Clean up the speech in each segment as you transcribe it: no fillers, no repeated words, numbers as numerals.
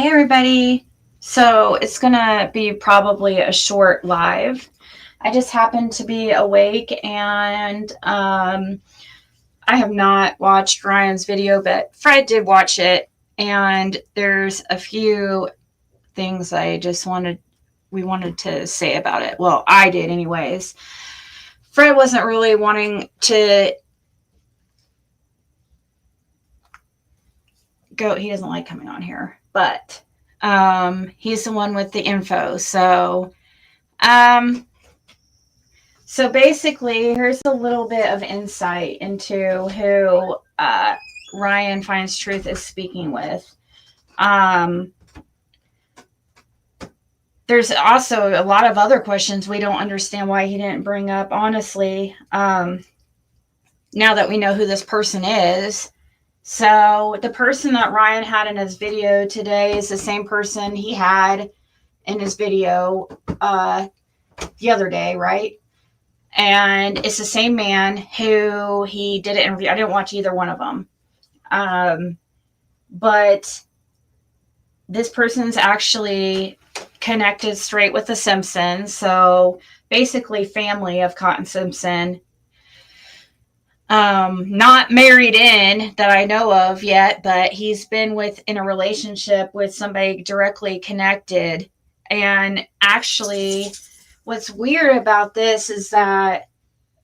Hey everybody. So it's gonna be probably a short live. I just happened to be awake and I have not watched Ryan's video, but Fred did watch it, and there's a few things we wanted to say about it. Well, I did anyways. Fred wasn't really wanting to go, he doesn't like coming on here, but he's the one with the info. Um, so basically, here's a little bit of insight into who Ryan Finds Truth is speaking with. There's also a lot of other questions we don't understand why he didn't bring up, honestly, now that we know who this person is. So the person that Ryan had in his video today is the same person he had in his video the other day, right? And it's the same man who he did an interview. I didn't watch either one of them. But this person's actually connected straight with the Simpsons. So basically family of Cotton Simpson. Not married in that I know of yet, but he's been in a relationship with somebody directly connected. And actually, what's weird about this is that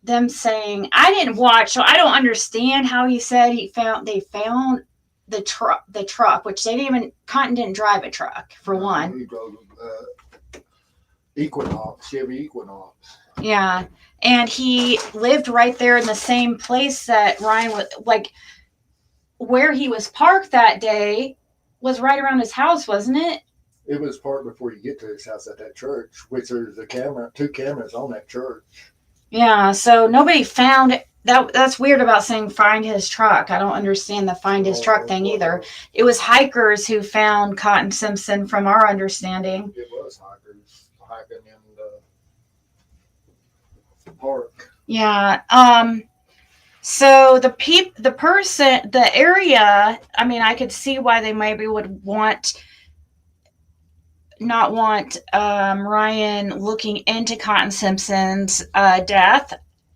them saying, I didn't watch, so I don't understand how he said they found the truck, which Cotton didn't drive a truck, for one. He drove Chevy Equinox. Yeah. And he lived right there in the same place that Ryan was, like, where he was parked that day was right around his house, wasn't it? It was parked before you get to his house at that church, which there's two cameras on that church. Yeah, so nobody found it. That's weird about saying find his truck. I don't understand the find his truck thing either. It was hikers who found Cotton Simpson, from our understanding. It was hikers hiking in the park. Yeah. So the area, I mean, I could see why they maybe would not want Ryan looking into Cotton Simpson's death,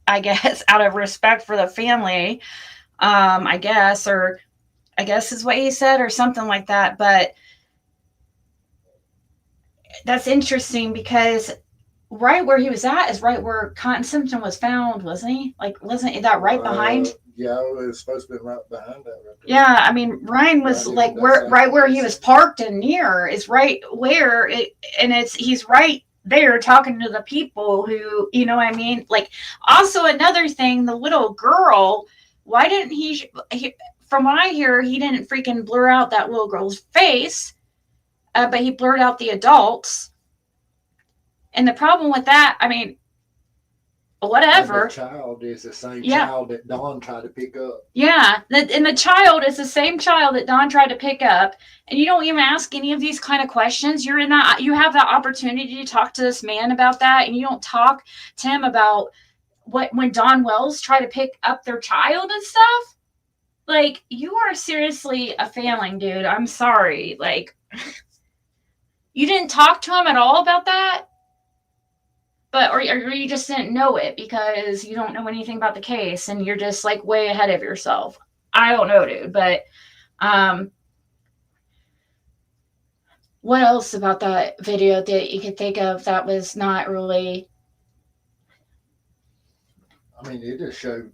I guess, out of respect for the family, I guess is what he said, or something like that. But that's interesting because right where he was at is right where Cotton Simpson was found, wasn't he? Like, wasn't that right behind? Yeah, it was supposed to be right behind that. Right there. Yeah, I mean, Ryan was right where he was parked and near is right where it, and he's right there talking to the people who, you know what I mean? Like, also another thing, the little girl, why didn't he from what I hear, he didn't freaking blur out that little girl's face, but he blurred out the adults. And the problem with that, I mean, whatever. And the child is the same child that Don tried to pick up. Yeah, and the child is the same child that Don tried to pick up. And you don't even ask any of these kind of questions. You have that opportunity to talk to this man about that, and you don't talk to him about when Don Wells tried to pick up their child and stuff. Like, you are seriously a failing, dude. I'm sorry. Like, you didn't talk to him at all about that? Or you just didn't know it because you don't know anything about the case and you're just like way ahead of yourself. I don't know, dude. But what else about that video that you could think of that was not really? I mean, it just showed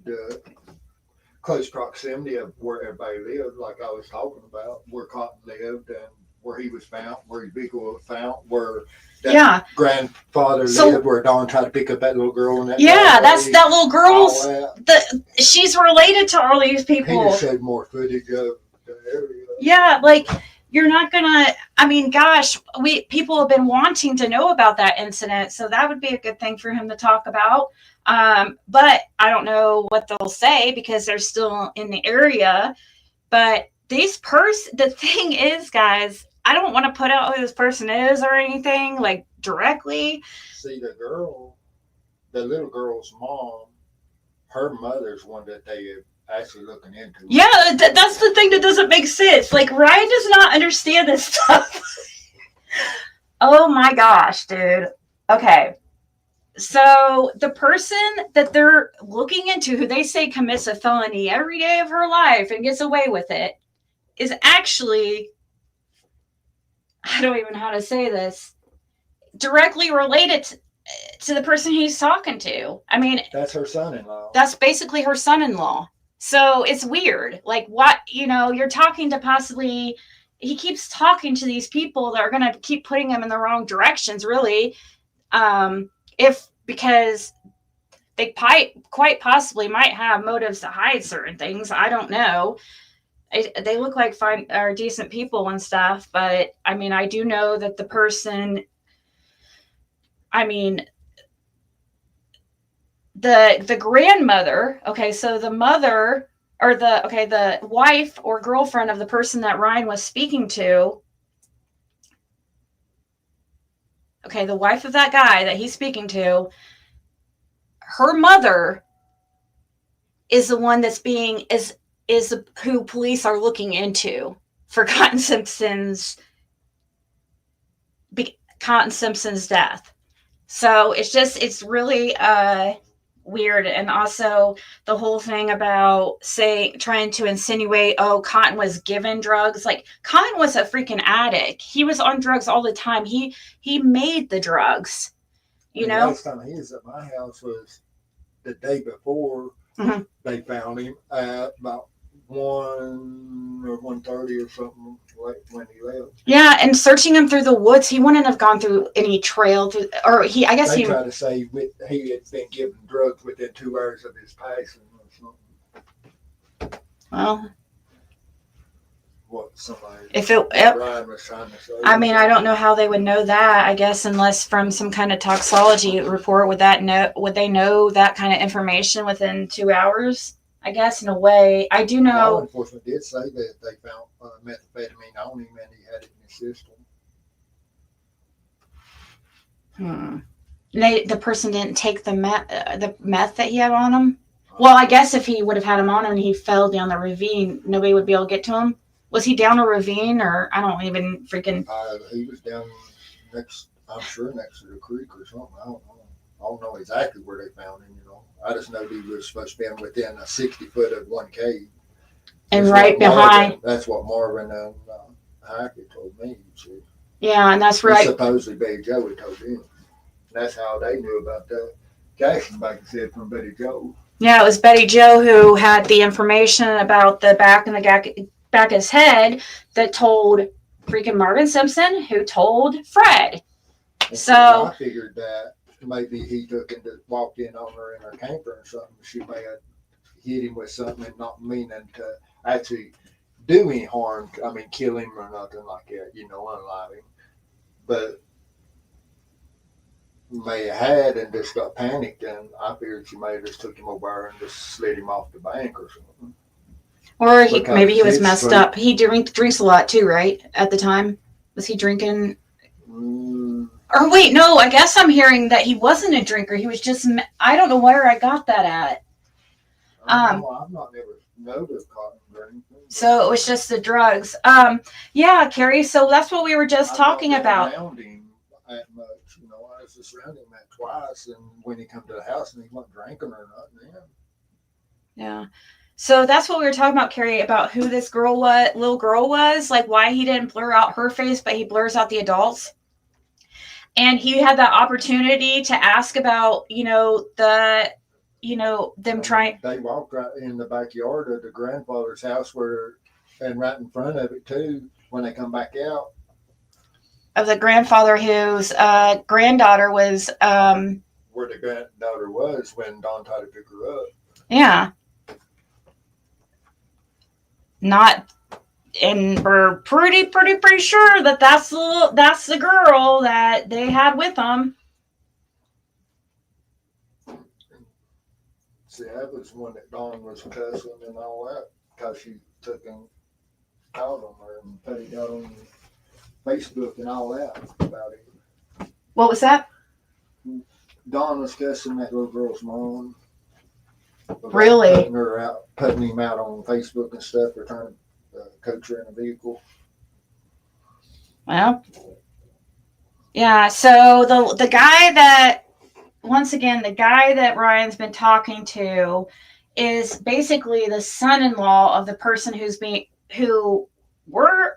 close proximity of where everybody lived, like I was talking about, where Cotton lived and where he was found, where his vehicle was found, where that grandfather lived, where Don tried to pick up that little girl. And that's that little girl's. She's related to all these people. He just showed more footage of the area. Yeah, like, you're not gonna. I mean, gosh, people have been wanting to know about that incident, so that would be a good thing for him to talk about. But I don't know what they'll say because they're still in the area. But the thing is, guys, I don't want to put out who this person is or anything, like, directly. See, the little girl's mom, her mother's one that they actually looking into it. Yeah, that's the thing that doesn't make sense. Like, Ryan does not understand this stuff. Oh my gosh, dude. Okay. So the person that they're looking into, who they say commits a felony every day of her life and gets away with it, is actually, I don't even know how to say this, directly related to the person he's talking to. I mean, that's her son-in-law. That's basically her son-in-law. So it's weird. Like, what, you're talking to possibly, he keeps talking to these people that are going to keep putting him in the wrong directions, really. Because they quite possibly might have motives to hide certain things. I don't know. They look like fine or decent people and stuff, but I mean, I do know that the person, I mean, the grandmother, okay, so the mother or the wife or girlfriend of the person that Ryan was speaking to, okay, the wife of that guy that he's speaking to, her mother is the one that's is who police are looking into for Cotton Simpson's death. So it's really weird. And also the whole thing about trying to insinuate, oh, Cotton was given drugs. Like, Cotton was a freaking addict. He was on drugs all the time. He made the drugs, The last time he was at my house was the day before they found him at about 1 or 1:30 or something, like when he left. Yeah, and searching him through the woods, he wouldn't have gone through any trail I guess they tried to say he had been given drugs within 2 hours of his passing or something. Well, what somebody Ryan was trying to say. I mean, I don't know how they would know that. I guess unless from some kind of toxicology report, would they know that kind of information within 2 hours? I guess in a way, I do know. Law enforcement did say that they found methamphetamine on him and he had it in his system. The person didn't take the meth that he had on him. Well, I guess if he would have had him on him and he fell down the ravine, nobody would be able to get to him. Was he down a ravine, or I don't even freaking? He was down I'm sure next to the creek or something. I don't know exactly where they found him. I just know he was supposed to be within a 60 foot of one cave. And right behind. That's what Marvin and Hackett told me. Yeah, and that's right. Supposedly Betty Joe had told him. That's how they knew about that. Jackson back said from Betty Joe. Yeah, it was Betty Joe who had the information about the back of his head that told freaking Marvin Simpson, who told Fred. So I figured that maybe he walked in on her in her camper or something. She may have hit him with something and not meaning to actually do any harm. I mean, kill him or nothing like that, unalive him. But may have had and just got panicked, and I figured she may have just took him over and just slid him off the bank or something. Or maybe he was messed up. He drinks a lot too, right? At the time, was he drinking? Or wait, no. I guess I'm hearing that he wasn't a drinker. He was just. I don't know where I got that at. I've not never noticed Cotton drinking. So it was just the drugs. Yeah, Carrie. So that's what we were just talking about. Around him that much, I was just around him that twice, and when he come to the house and he wasn't drinking or nothing. Yeah. So that's what we were talking about, Carrie, about who this little girl was, like why he didn't blur out her face, but he blurs out the adults. And he had that opportunity to ask about, them trying. They walked right in the backyard of the grandfather's house and right in front of it too, when they come back out. Of the grandfather whose granddaughter was. Where the granddaughter was when Don tried to pick her up. Yeah. And we're pretty sure that that's the girl that they had with them. See, that was one that Dawn was cussing and all that because she took and called on her and put it out on Facebook and all that about it. What was that? Dawn was cussing that little girl's mom. about Really? putting him out on Facebook and stuff for trying to coach her in a vehicle. Well, yeah. So the guy that, once again, the guy that Ryan's been talking to is basically the son-in-law of the person who we're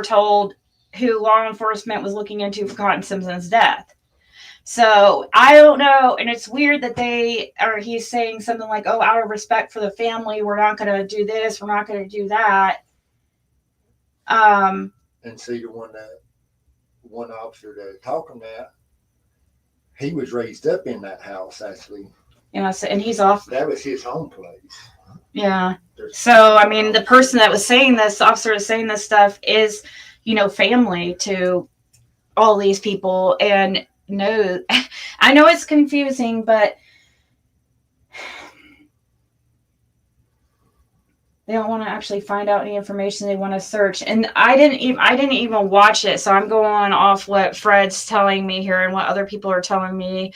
told who law enforcement was looking into for Cotton Simpson's death. So I don't know, and it's weird that he's saying something like, "Oh, out of respect for the family, we're not going to do this, we're not going to do that." And see, the one officer that talking that, he was raised up in that house actually. And he's off. That was his home place. Yeah. So I mean, the person that was saying this, the officer was saying this stuff, is, family to all these people, and no, I know it's confusing, but they don't want to actually find out any information. They want to search, and I didn't even watch it, so I'm going off what Fred's telling me here and what other people are telling me.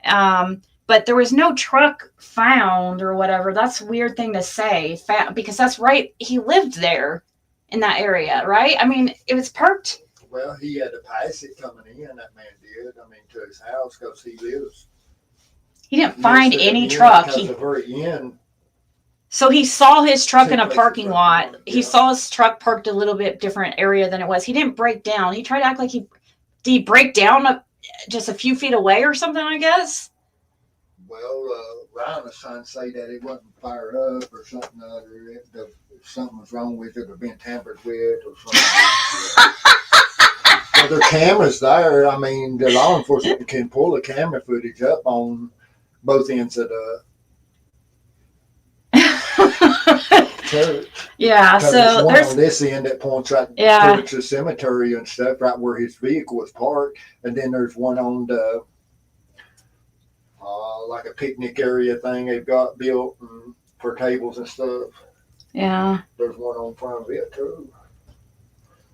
But there was no truck found or whatever. That's a weird thing to say, because that's right. He lived there in that area, right? I mean, it was parked. Well, he had to pass it coming in. That man did. I mean, to his house, because he lives. He didn't find any truck. At the very end. So he saw his truck in a parking lot. Yeah. He saw his truck parked a little bit different area than it was. He didn't break down. He tried to act like did he break down just a few feet away or something, I guess? Well, Ryan was trying to say that it wasn't fired up or something other. Something was wrong with it or been tampered with or something. Well, there are cameras there. I mean, the law enforcement can pull the camera footage up on both ends of the church. Yeah, so there's one on this end that points right towards the cemetery and stuff, right where his vehicle was parked, and then there's one on the like a picnic area thing they've got built for tables and stuff. Yeah. There's one on front of it too.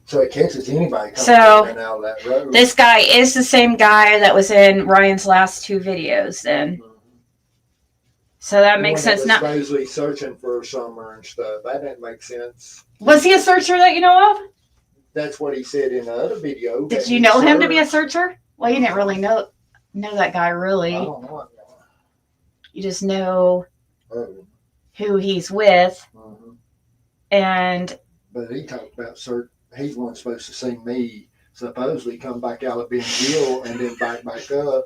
So it catches anybody coming in and out of that road. This guy is the same guy that was in Ryan's last two videos then. Mm-hmm. So that makes sense. Now, supposedly searching for summer and stuff. That didn't make sense. Was he a searcher that you know of? That's what he said in the other video. Did you know him to be a searcher? Well, you didn't really know that guy, really. I don't know. You just know who he's with. Mm-hmm. But he talked about he wasn't supposed to see me supposedly come back out of Ben Hill and then back up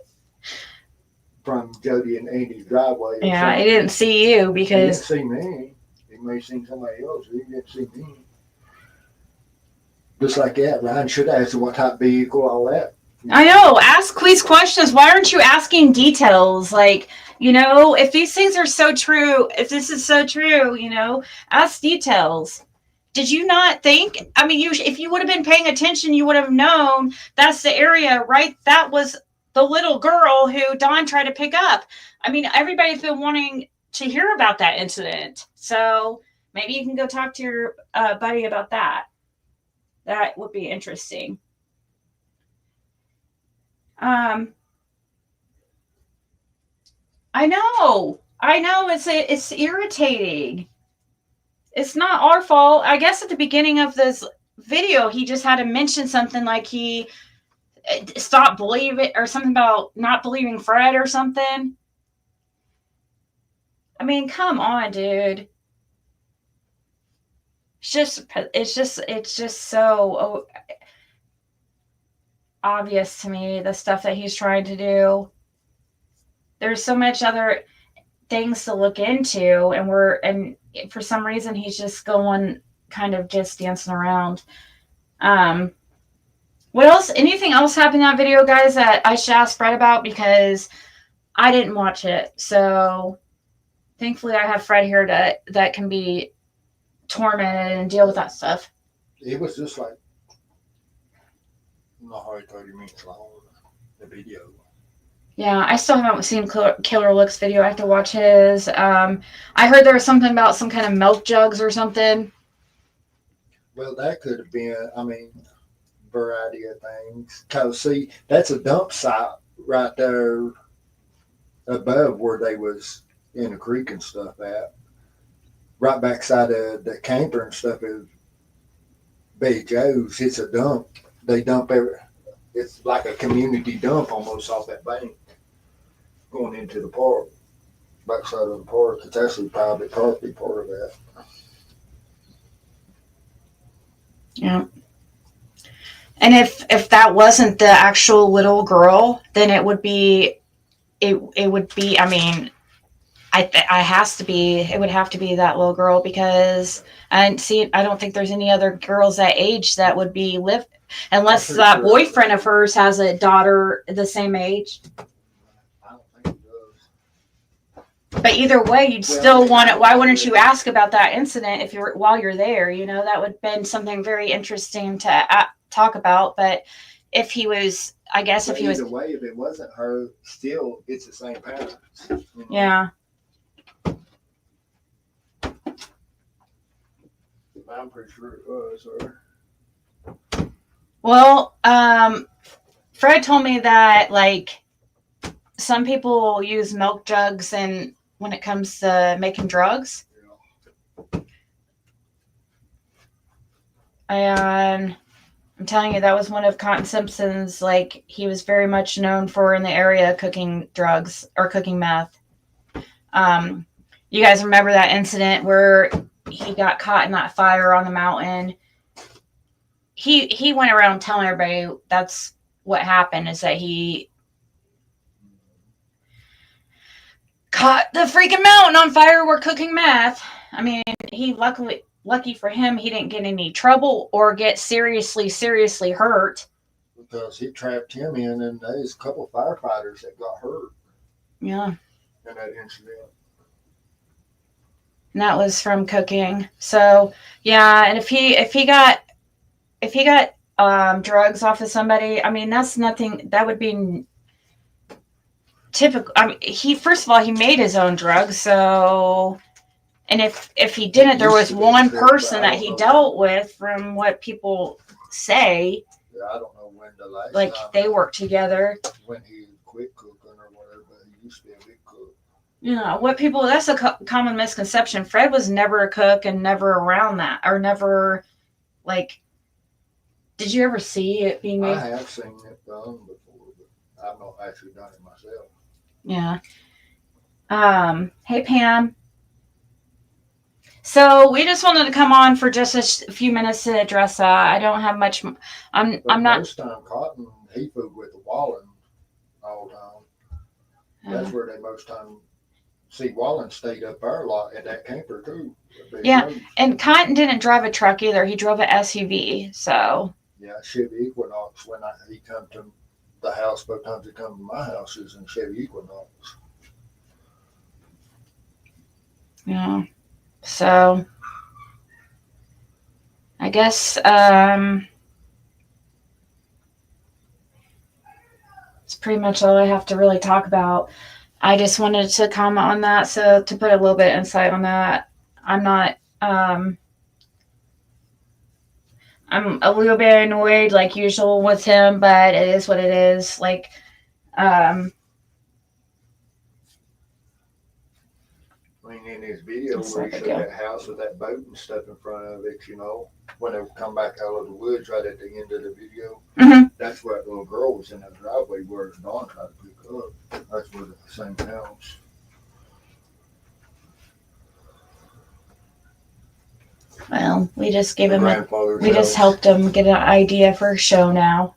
from Jody and Andy's driveway. Yeah, he didn't see you because... He didn't see me. He may have seen somebody else. He didn't see me. Just like that, Ryan should ask what type of vehicle, all that. I know. Ask these questions. Why aren't you asking details? Like, if these things are so true, if this is so true, ask details. Did you not think? I mean, if you would have been paying attention, you would have known that's the area, right? That was the little girl who Don tried to pick up. I mean, everybody's been wanting to hear about that incident. So maybe you can go talk to your buddy about that. That would be interesting. I know. It's irritating. It's not our fault. I guess at the beginning of this video, he just had to mention something like he stopped believing, or something about not believing Fred or something. I mean, come on, dude. It's just so obvious to me, the stuff that he's trying to do. There's so much other things to look into, and for some reason he's just going kind of just dancing around. What else? Anything else happened in that video, guys, that I should ask Fred about? Because I didn't watch it. So thankfully I have Fred here that can be tormented and deal with that stuff. It was just like not hardly 30 minutes long, the video. Yeah, I still haven't seen Killer Look's video. I have to watch his. I heard there was something about some kind of milk jugs or something. Well, that could have been, variety of things. Because, see, that's a dump site right there above where they was in the creek and stuff at. Right backside of the camper and stuff is Bay Joe's. It's a dump. They dump it's like a community dump almost off that bank going into the park. Backside of the park. It's actually private property part of that. Yeah. And if that wasn't the actual little girl, then it would be, it would be, I mean, it would have to be that little girl, because I don't think there's any other girls that age that would be unless that boyfriend of hers has a daughter the same age. I don't think it does. But either way, you'd still want it. Why wouldn't you ask about that incident while you're there? You know, that would have been something very interesting to talk about. But if he was, I guess but if he was, either way, if it wasn't her, still it's the same parents. You know? Yeah. I'm pretty sure it was her. Well, Fred told me that like some people use milk jugs and when it comes to making drugs. Yeah. And I'm telling you, that was one of Cotton Simpson's, like, he was very much known for in the area cooking drugs or cooking meth. You guys remember that incident where he got caught in that fire on the mountain? He went around telling everybody that's what happened, is that he caught the freaking mountain on fire. We're cooking meth. I mean, lucky for him, he didn't get any trouble or get seriously hurt. Because he trapped him in, and there's a couple of firefighters that got hurt. Yeah. In that incident. And that was from cooking. So yeah, and if he got drugs off of somebody, I mean, that's nothing. That would be typical. I mean, first of all, he made his own drugs. So, and if he didn't, there was one person that he dealt with, from what people say. Yeah, I don't know when the last like time they worked together. When he quit cooking or whatever, but he used to be a big cook. Yeah, that's a common misconception. Fred was never a cook and never around that, or never, like, did you ever see it being made? I have seen it done before, but I've not actually done it myself. Yeah. Hey, Pam. So we just wanted to come on for just a few minutes to address that. I don't have much. I'm not. Most time, Cotton, he food with the Wallen all the time. That's where they most time see Wallen stayed up there a lot at that camper too. Yeah, and Cotton didn't drive a truck either. He drove an SUV. So. Yeah, Chevy Equinox. When he come to the house, both times he come to my house is in Chevy Equinox. Yeah. So, I guess it's pretty much all I have to really talk about. I just wanted to comment on that, so to put a little bit of insight on that. I'm not, I'm a little bit annoyed like usual with him, but it is what it is. Like, I mean, in his video where he showed that house with that boat and stuff in front of it, you know, when they come back out of the woods right at the end of the video, that's where that little girl was in that driveway where Dawn tried to pick up. That's where the same house. Well, we just gave him just helped him get an idea for a show now.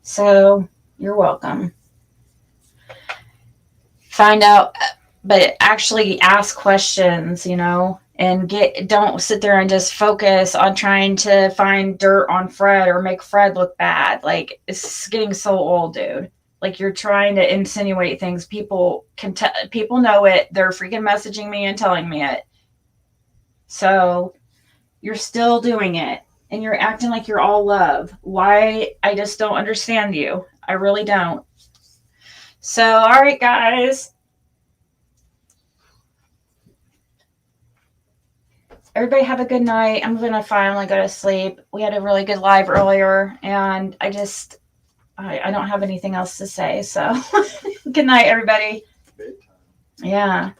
So, you're welcome. Find out, but actually ask questions, you know, and don't sit there and just focus on trying to find dirt on Fred or make Fred look bad. Like, it's getting so old, dude. Like, you're trying to insinuate things. People people know it. They're freaking messaging me and telling me it. So, you're still doing it, and you're acting like you're all love. Why? I just don't understand you. I really don't. So, all right, guys. Everybody have a good night. I'm going to finally go to sleep. We had a really good live earlier, and I don't have anything else to say. So, good night, everybody. Yeah.